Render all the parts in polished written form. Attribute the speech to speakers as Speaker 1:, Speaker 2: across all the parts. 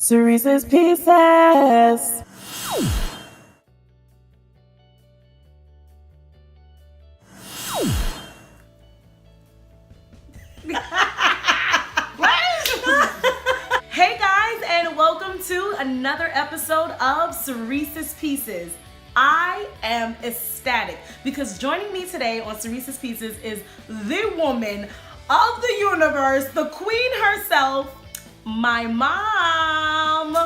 Speaker 1: Sirece's Pieces. Hey guys, and welcome to another episode of Sirece's Pieces. I am ecstatic because joining me today on Sirece's Pieces is the woman of the universe, the queen herself, my mom.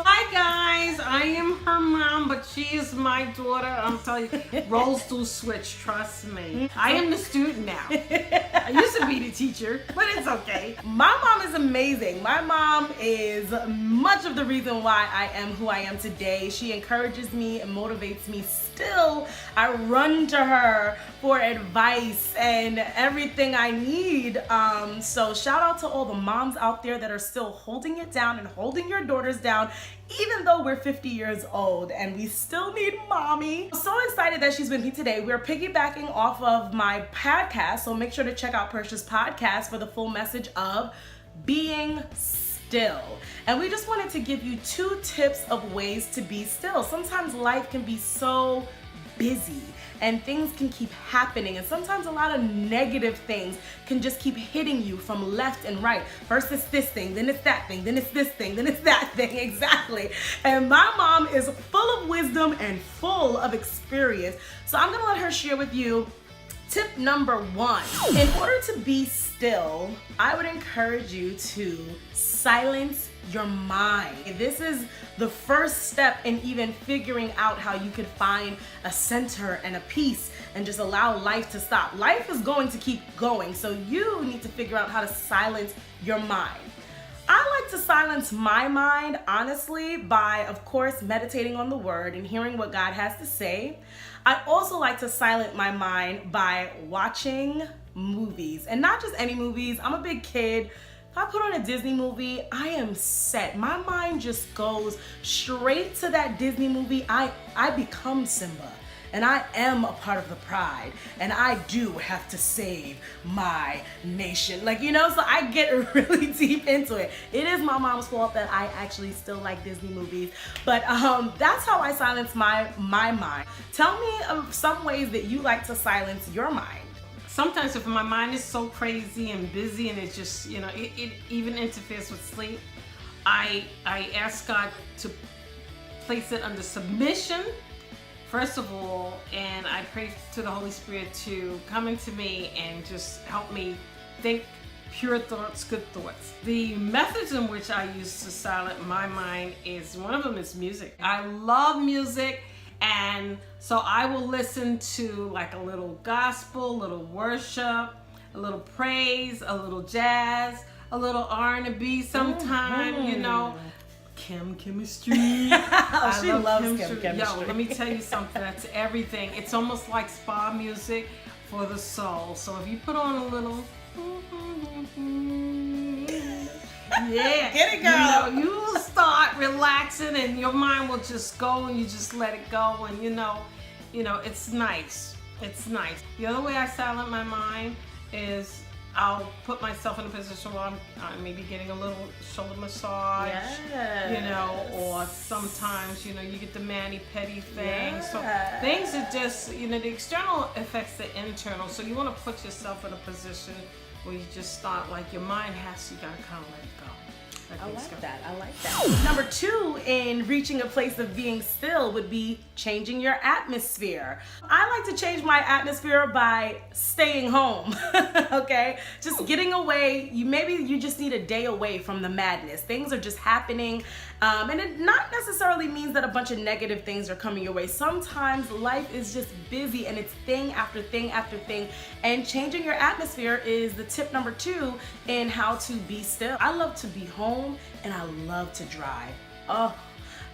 Speaker 2: Hi guys, I am her mom, but she is my daughter. I'm telling you, roles do switch, trust me. I am the student now. I used to be the teacher, but it's okay.
Speaker 1: My mom is amazing. My mom is much of the reason why I am who I am today. She encourages me and motivates me still. I run to her for advice and everything I need. So shout out to all the moms out there that are still holding it down and holding your daughters down, even though we're 50 years old and we still need mommy. I'm so excited that she's with me today. We're piggybacking off of my podcast, so make sure to check out Percia's podcast for the full message of being still. And we just wanted to give you 2 tips of ways to be still. Sometimes life can be so busy and things can keep happening, and sometimes a lot of negative things can just keep hitting you from left and right. First it's this thing, then it's that thing, then it's this thing, then it's that thing. Exactly. And my mom is full of wisdom and full of experience, so I'm gonna let her share with you tip number 1. In order to be still, I would encourage you to silence your mind. This is the first step in even figuring out how you could find a center and a peace and just allow life to stop. Life is going to keep going, so you need to figure out how to silence your mind. I like to silence my mind, honestly, by, of course, meditating on the word and hearing what God has to say. I also like to silence my mind by watching movies, and not just any movies. I'm a big kid. If I put on a Disney movie, I am set. My mind just goes straight to that Disney movie. I become Simba, and I am a part of the pride, and I do have to save my nation. So I get really deep into it. It is my mom's fault that I actually still like Disney movies, but that's how I silence my mind. Tell me of some ways that you like to silence your mind.
Speaker 2: Sometimes if my mind is so crazy and busy and it just, it even interferes with sleep, I ask God to place it under submission, first of all, and I pray to the Holy Spirit to come into me and just help me think pure thoughts, good thoughts. The methods in which I use to silence my mind is, one of them is music. I love music. And so I will listen to like a little gospel, a little worship, a little praise, a little jazz, a little R&B sometime, chemistry.
Speaker 1: Oh, she loves chemistry.
Speaker 2: Yo, let me tell you something, that's everything. It's almost like spa music for the soul. So if you put on a little, yeah,
Speaker 1: get it, girl.
Speaker 2: You will start relaxing and your mind will just go and you just let it go, and it's nice. It's nice. The other way I silence my mind is I'll put myself in a position where I'm maybe getting a little shoulder massage,
Speaker 1: yes.
Speaker 2: Or sometimes, you get the mani-pedi thing.
Speaker 1: Yes.
Speaker 2: So things are just, the external affects the internal. So you want to put yourself in a position where you just start, like your mind you gotta kind of let it go.
Speaker 1: I like that. Number 2 in reaching a place of being still would be changing your atmosphere. I like to change my atmosphere by staying home, okay? Just getting away. Maybe you just need a day away from the madness. Things are just happening, and it not necessarily means that a bunch of negative things are coming your way. Sometimes life is just busy and it's thing after thing after thing, and changing your atmosphere is the tip number 2 in how to be still. I love to be home and I love to drive. Oh,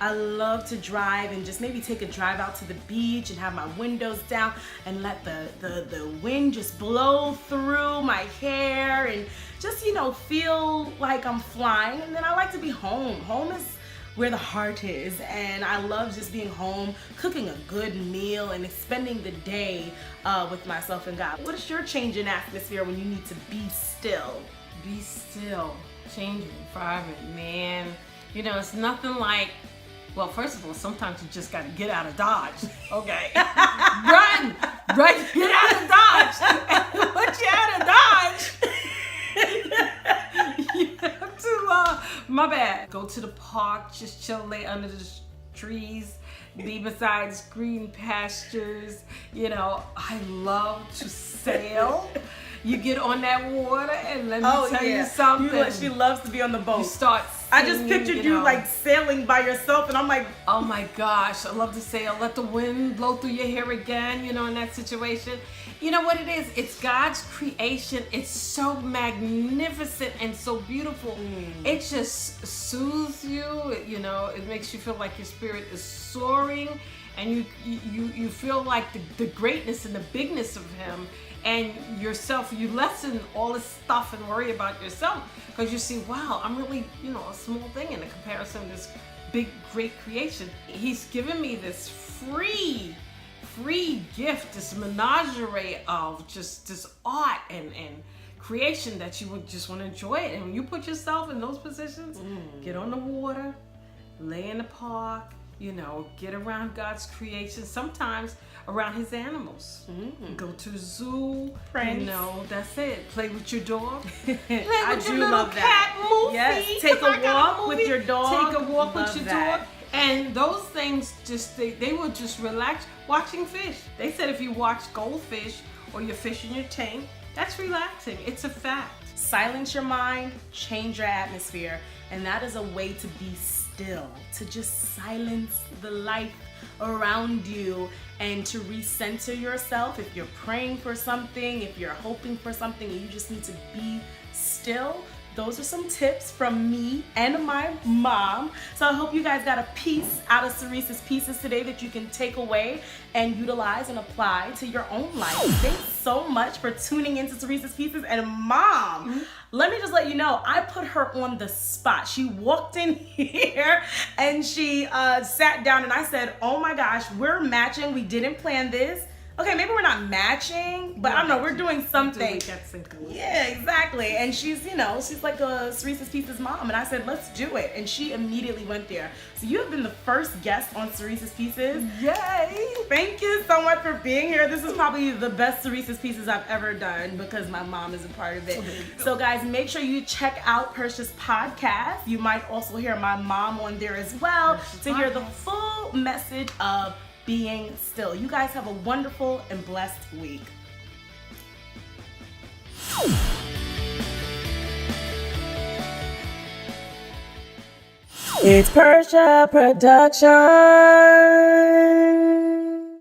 Speaker 1: I love to drive and just maybe take a drive out to the beach and have my windows down and let the wind just blow through my hair and just, feel like I'm flying. And then I like to be home. Home is where the heart is, and I love just being home, cooking a good meal and spending the day with myself and God. What is your change in atmosphere when you need to be still?
Speaker 2: Be still. Change your environment, man. You know, it's nothing like, well, first of all, sometimes you just got to get out of Dodge, okay? Run, get out of Dodge. And once you're out of Dodge, you have to, my bad, go to the park, just chill, lay under the trees, be beside green pastures. You know, I love to sail. You get on that water, and let me tell you something.
Speaker 1: She loves to be on the boat.
Speaker 2: You start singing,
Speaker 1: I just pictured you like sailing by yourself, and I'm like,
Speaker 2: oh my gosh, I love to sail. Let the wind blow through your hair again, you know, in that situation. You know what it is? It's God's creation. It's so magnificent and so beautiful. It just soothes you, you know, it makes you feel like your spirit is soaring, and you feel like the greatness and the bigness of Him. And yourself, you lessen all this stuff and worry about yourself, because you see, wow, I'm really, you know, a small thing in the comparison to this big, great creation. He's given me this free gift, this menagerie of just this art and creation that you would just want to enjoy it. And when you put yourself in those positions, get on the water, lay in the park, you know, get around God's creation, sometimes around His animals. Go to the zoo,
Speaker 1: Friends.
Speaker 2: You know, that's it. Play with your dog. Play
Speaker 1: I
Speaker 2: with
Speaker 1: do
Speaker 2: your little
Speaker 1: love
Speaker 2: cat
Speaker 1: that.
Speaker 2: movie.
Speaker 1: Yes, take a walk with your dog.
Speaker 2: Take a walk with
Speaker 1: Love
Speaker 2: your
Speaker 1: that.
Speaker 2: dog. And those things just, they will just relax. Watching fish. They said if you watch goldfish or you're fishing your tank, that's relaxing. It's a fact.
Speaker 1: Silence your mind, change your atmosphere, and that is a way to be still, to just silence the life around you and to recenter yourself. If you're praying for something, if you're hoping for something, and you just need to be still, those are some tips from me and my mom. So I hope you guys got a piece out of Sirece's pieces today that you can take away and utilize and apply to your own life. Thanks so much for tuning into Sirece's pieces. And Mom, let me just let you know, I put her on the spot. She walked in here and she sat down, and I said, oh my gosh, we're matching. We didn't plan this. Okay, maybe we're not matching, but I don't know, we're doing something. Yeah, exactly. And she's, you know, she's like a Sirece's Pieces mom. And I said, let's do it. And she immediately went there. So you have been the first guest on Sirece's Pieces. Yay! Thank you so much for being here. This is probably the best Sirece's Pieces I've ever done because my mom is a part of it. So guys, make sure you check out Percia's podcast. You might also hear my mom on there as well to hear the full message of being still. You guys have a wonderful and blessed week. It's Percia Production.